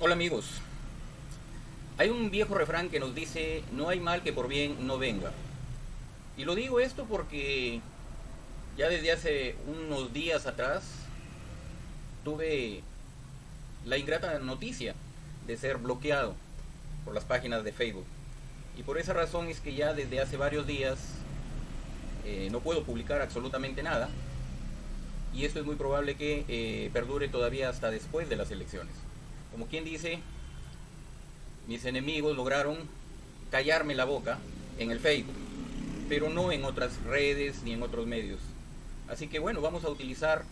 Hola amigos, hay un viejo refrán que nos dice, no hay mal que por bien no venga. Y lo digo esto porque ya desde hace unos días atrás tuve la ingrata noticia de ser bloqueado por las páginas de Facebook. Y por esa razón es que ya desde hace varios días no puedo publicar absolutamente nada. Y esto es muy probable que perdure todavía hasta después de las elecciones. Como quien dice, mis enemigos lograron callarme la boca en el Facebook, pero no en otras redes ni en otros medios. Así que bueno, vamos a utilizar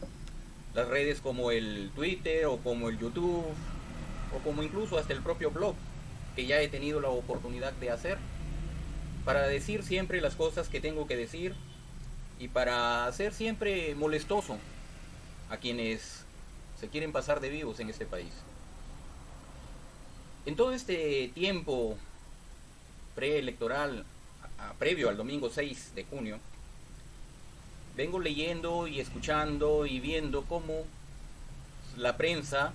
las redes como el Twitter o como el YouTube o como incluso hasta el propio blog que ya he tenido la oportunidad de hacer para decir siempre las cosas que tengo que decir y para ser siempre molestoso a quienes se quieren pasar de vivos en este país. En todo este tiempo preelectoral, previo al domingo 6 de junio, vengo leyendo y escuchando y viendo cómo la prensa,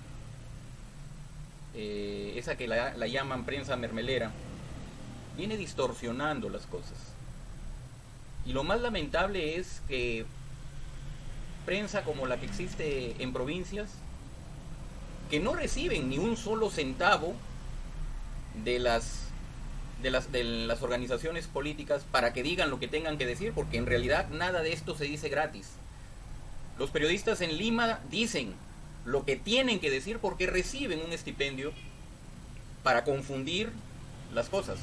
esa que la llaman prensa mermelera, viene distorsionando las cosas. Y lo más lamentable es que prensa como la que existe en provincias, que no reciben ni un solo centavo de las organizaciones políticas para que digan lo que tengan que decir, porque en realidad nada de esto se dice gratis. Los periodistas en Lima dicen lo que tienen que decir porque reciben un estipendio para confundir las cosas.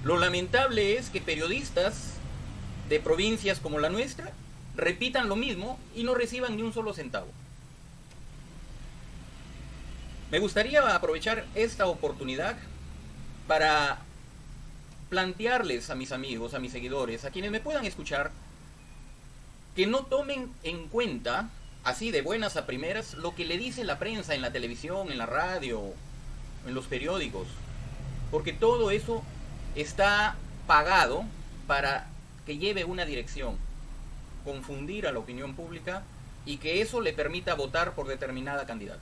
Lo lamentable es que periodistas de provincias como la nuestra repitan lo mismo y no reciban ni un solo centavo. Me gustaría aprovechar esta oportunidad para plantearles a mis amigos, a mis seguidores, a quienes me puedan escuchar, que no tomen en cuenta, así de buenas a primeras, lo que le dice la prensa en la televisión, en la radio, en los periódicos, porque todo eso está pagado para que lleve una dirección, confundir a la opinión pública y que eso le permita votar por determinada candidata.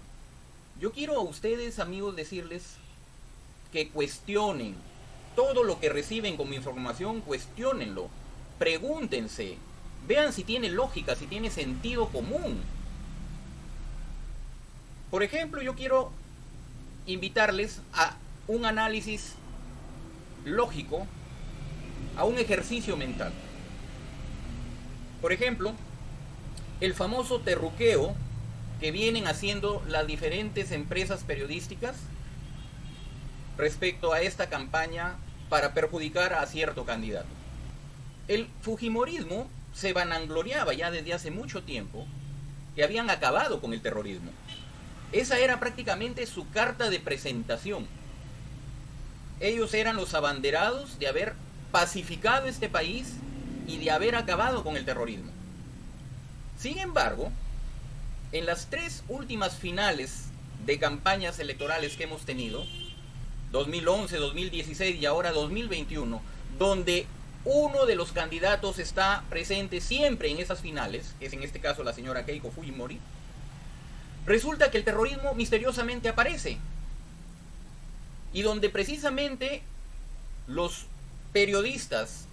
Yo quiero a ustedes, amigos, decirles que cuestionen todo lo que reciben como información, cuestionenlo, pregúntense, vean si tiene lógica, si tiene sentido común. Por ejemplo, yo quiero invitarles a un análisis lógico, a un ejercicio mental. Por ejemplo, el famoso terruqueo que vienen haciendo las diferentes empresas periodísticas respecto a esta campaña para perjudicar a cierto candidato. El fujimorismo se vanagloriaba ya desde hace mucho tiempo que habían acabado con el terrorismo. Esa era prácticamente su carta de presentación. Ellos eran los abanderados de haber pacificado este país y de haber acabado con el terrorismo. Sin embargo, en las tres últimas finales de campañas electorales que hemos tenido, 2011, 2016 y ahora 2021, donde uno de los candidatos está presente siempre en esas finales, que es en este caso la señora Keiko Fujimori, resulta que el terrorismo misteriosamente aparece. Y donde precisamente los periodistas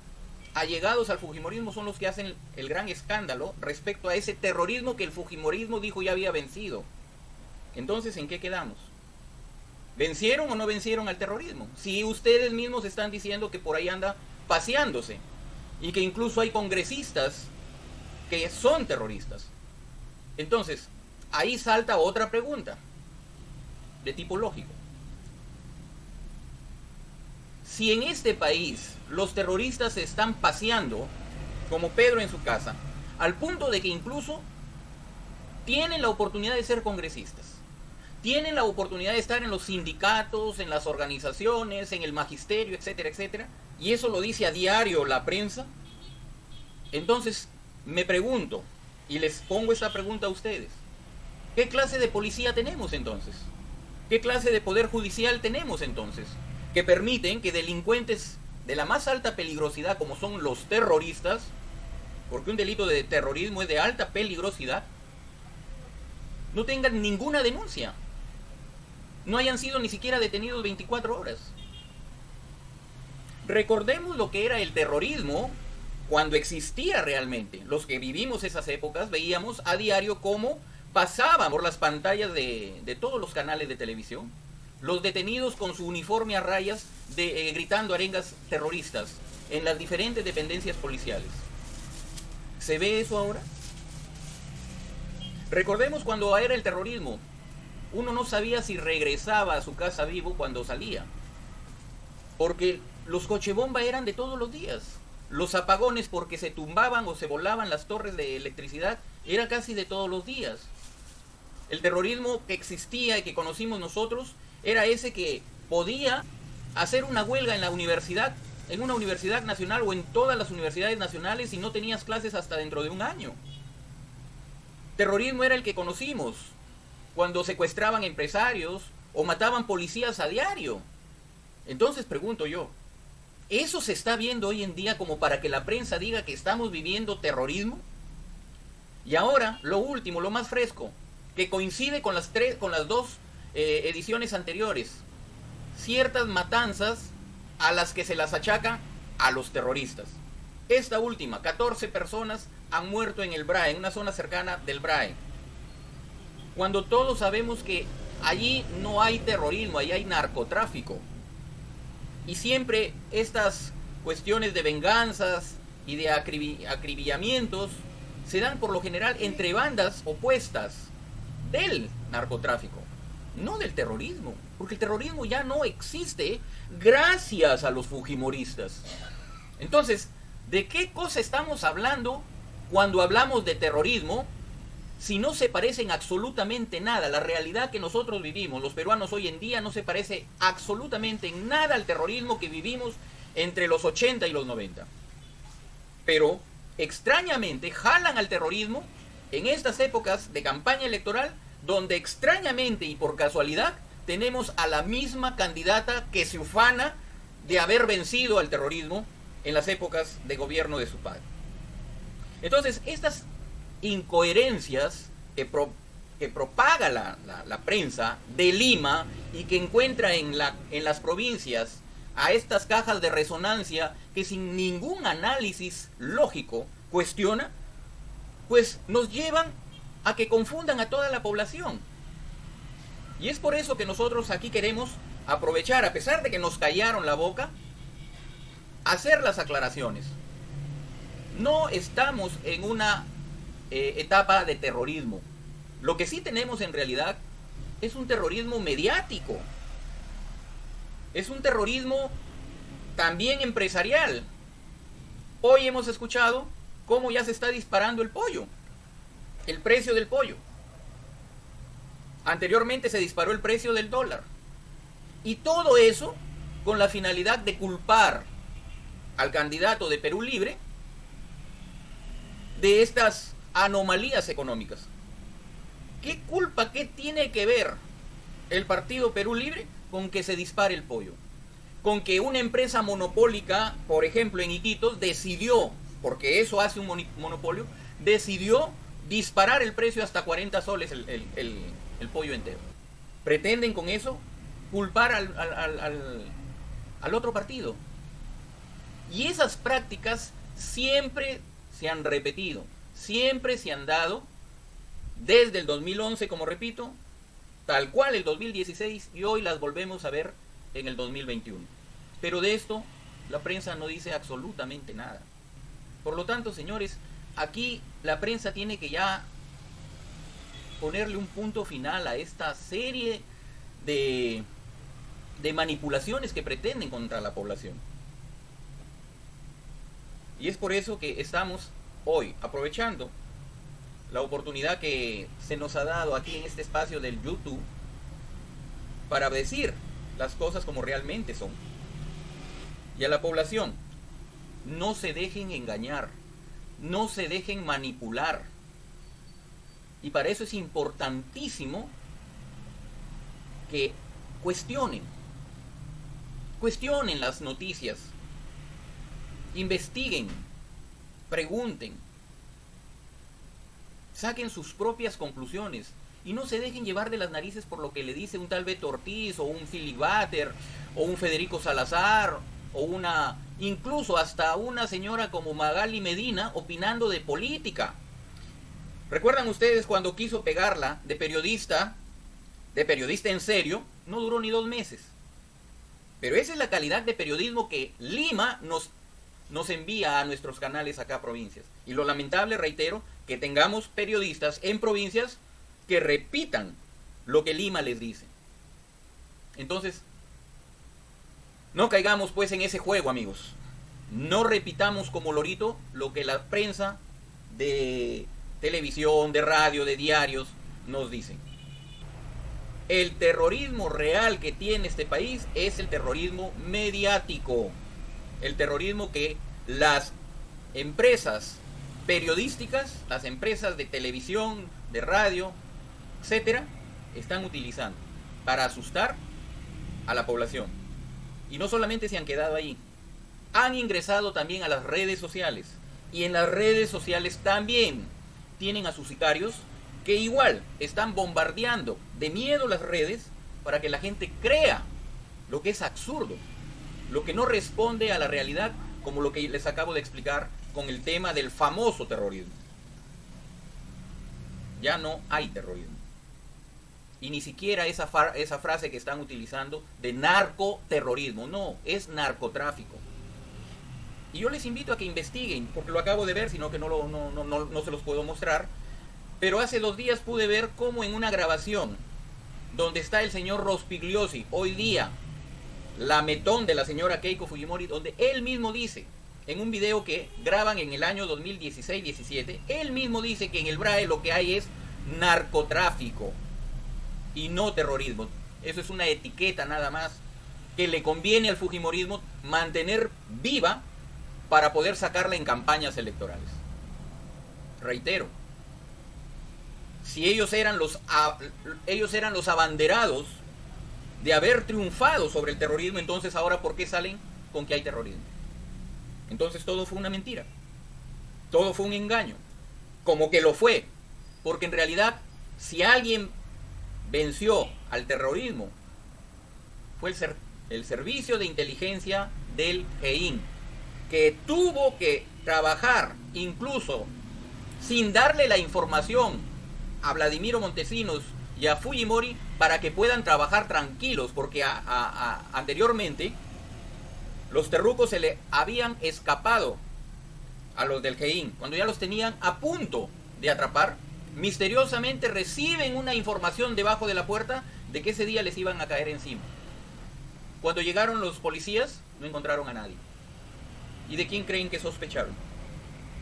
allegados al fujimorismo son los que hacen el gran escándalo respecto a ese terrorismo que el fujimorismo dijo ya había vencido. Entonces, ¿en qué quedamos? ¿Vencieron o no vencieron al terrorismo? Si ustedes mismos están diciendo que por ahí anda paseándose y que incluso hay congresistas que son terroristas. Entonces, ahí salta otra pregunta de tipo lógico. Si en este país los terroristas se están paseando como Pedro en su casa, al punto de que incluso tienen la oportunidad de ser congresistas, tienen la oportunidad de estar en los sindicatos, en las organizaciones, en el magisterio, etcétera, etcétera, y eso lo dice a diario la prensa, entonces me pregunto, y les pongo esta pregunta a ustedes, ¿qué clase de policía tenemos entonces? ¿Qué clase de poder judicial tenemos entonces? Que permiten que delincuentes de la más alta peligrosidad, como son los terroristas, porque un delito de terrorismo es de alta peligrosidad, no tengan ninguna denuncia. no hayan sido ni siquiera detenidos 24 horas. Recordemos lo que era el terrorismo cuando existía realmente. Los que vivimos esas épocas veíamos a diario cómo pasaban por las pantallas de todos los canales de televisión los detenidos con su uniforme a rayas gritando arengas terroristas en las diferentes dependencias policiales. ¿Se ve eso ahora? Recordemos cuando era el terrorismo. Uno no sabía si regresaba a su casa vivo cuando salía, porque los cochebomba eran de todos los días. Los apagones porque se tumbaban o se volaban las torres de electricidad era casi de todos los días. El terrorismo que existía y que conocimos nosotros era ese que podía hacer una huelga en la universidad, en una universidad nacional o en todas las universidades nacionales y no tenías clases hasta dentro de un año. Terrorismo era el que conocimos cuando secuestraban empresarios o mataban policías a diario. Entonces pregunto yo, ¿eso se está viendo hoy en día como para que la prensa diga que estamos viviendo terrorismo? Y ahora, lo último, lo más fresco, que coincide con las dos ediciones anteriores, ciertas matanzas a las que se las achacan a los terroristas. Esta última, 14 personas han muerto en el BRAE, en una zona cercana del BRAE, cuando todos sabemos que allí no hay terrorismo, allí hay narcotráfico. Y siempre estas cuestiones de venganzas y de acribillamientos se dan por lo general entre bandas opuestas del narcotráfico, no del terrorismo, porque el terrorismo ya no existe gracias a los fujimoristas. Entonces, ¿de qué cosa estamos hablando cuando hablamos de terrorismo si no se parecen absolutamente nada? La realidad que nosotros vivimos, los peruanos hoy en día, no se parece absolutamente en nada al terrorismo que vivimos entre los 80 y los 90. Pero, extrañamente, jalan al terrorismo en estas épocas de campaña electoral, donde extrañamente y por casualidad tenemos a la misma candidata que se ufana de haber vencido al terrorismo en las épocas de gobierno de su padre. Entonces, estas incoherencias que propaga la prensa de Lima y que encuentra en las provincias a estas cajas de resonancia que sin ningún análisis lógico cuestiona, pues nos llevan a que confundan a toda la población. Y es por eso que nosotros aquí queremos aprovechar, a pesar de que nos callaron la boca, hacer las aclaraciones. No estamos en una etapa de terrorismo. Lo que sí tenemos en realidad es un terrorismo mediático. Es un terrorismo también empresarial. Hoy hemos escuchado cómo ya se está disparando el pollo, el precio del pollo. Anteriormente se disparó el precio del dólar. Y todo eso con la finalidad de culpar al candidato de Perú Libre de estas anomalías económicas. ¿Qué culpa, qué tiene que ver el partido Perú Libre con que se dispare el pollo? Con que una empresa monopólica, por ejemplo en Iquitos, decidió, porque eso hace un monopolio, decidió disparar el precio hasta 40 soles el pollo entero. Pretenden con eso culpar al otro partido. Y esas prácticas siempre se han repetido, siempre se han dado desde el 2011, como repito, tal cual el 2016, y hoy las volvemos a ver en el 2021. Pero de esto la prensa no dice absolutamente nada. Por lo tanto, señores, aquí la prensa tiene que ya ponerle un punto final a esta serie de manipulaciones que pretenden contra la población. Y es por eso que estamos hoy aprovechando la oportunidad que se nos ha dado aquí en este espacio del YouTube para decir las cosas como realmente son. Y a la población, no se dejen engañar, no se dejen manipular. Y para eso es importantísimo que cuestionen las noticias, investiguen, pregunten, saquen sus propias conclusiones Y no se dejen llevar de las narices por lo que le dice un tal Beto Ortiz, o un Filibater, o un Federico Salazar, o una, incluso hasta una señora como Magali Medina opinando de política. ¿Recuerdan ustedes cuando quiso pegarla de periodista en serio? No duró ni 2 meses. Pero esa es la calidad de periodismo que Lima nos envía a nuestros canales acá a provincias. Y lo lamentable, reitero, que tengamos periodistas en provincias que repitan lo que Lima les dice. Entonces, no caigamos pues en ese juego, amigos. No repitamos como lorito lo que la prensa de televisión, de radio, de diarios nos dicen. El terrorismo real que tiene este país es el terrorismo mediático. El terrorismo que las empresas periodísticas, las empresas de televisión, de radio, etcétera, están utilizando para asustar a la población. Y no solamente se han quedado ahí, han ingresado también a las redes sociales. Y en las redes sociales también tienen a sus sicarios que igual están bombardeando de miedo las redes para que la gente crea lo que es absurdo, lo que no responde a la realidad, como lo que les acabo de explicar con el tema del famoso terrorismo. Ya no hay terrorismo. Y ni siquiera esa frase que están utilizando de narcoterrorismo, no, es narcotráfico. Y yo les invito a que investiguen, porque lo acabo de ver, sino que no se los puedo mostrar. Pero hace 2 días pude ver cómo en una grabación donde está el señor Rospigliosi, hoy día lametón de la señora Keiko Fujimori, donde él mismo dice, en un video que graban en el año 2016-17, él mismo dice que en el BRAE lo que hay es narcotráfico y no terrorismo. Eso es una etiqueta nada más que le conviene al fujimorismo mantener viva para poder sacarla en campañas electorales. Reitero, si ellos eran los abanderados de haber triunfado sobre el terrorismo, entonces ahora ¿por qué salen con que hay terrorismo? Entonces todo fue una mentira, todo fue un engaño, como que lo fue, porque en realidad si alguien venció al terrorismo fue el servicio de inteligencia del GEIN, que tuvo que trabajar incluso sin darle la información a Vladimiro Montesinos y a Fujimori para que puedan trabajar tranquilos, porque anteriormente los terrucos se le habían escapado a los del GEIN. Cuando ya los tenían a punto de atrapar, misteriosamente reciben una información debajo de la puerta de que ese día les iban a caer encima. Cuando llegaron los policías, no encontraron a nadie. ¿Y de quién creen que sospecharon?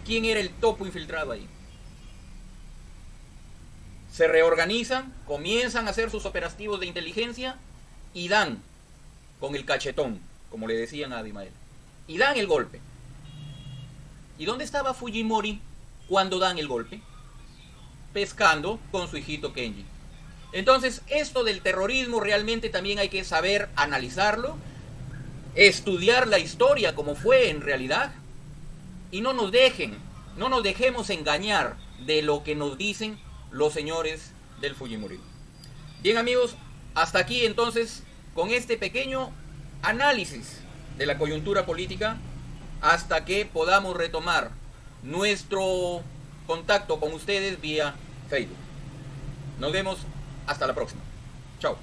¿Quién era el topo infiltrado ahí? Se reorganizan, comienzan a hacer sus operativos de inteligencia y dan con el cachetón, como le decían a Abimael, y dan el golpe. ¿Y dónde estaba Fujimori cuando dan el golpe? Pescando con su hijito Kenji. Entonces, esto del terrorismo realmente también hay que saber analizarlo, estudiar la historia como fue en realidad, y no nos dejemos engañar de lo que nos dicen los señores del Fujimorismo. Bien, amigos, hasta aquí entonces con este pequeño análisis de la coyuntura política, hasta que podamos retomar nuestro contacto con ustedes vía Facebook. Nos vemos hasta la próxima. Chao.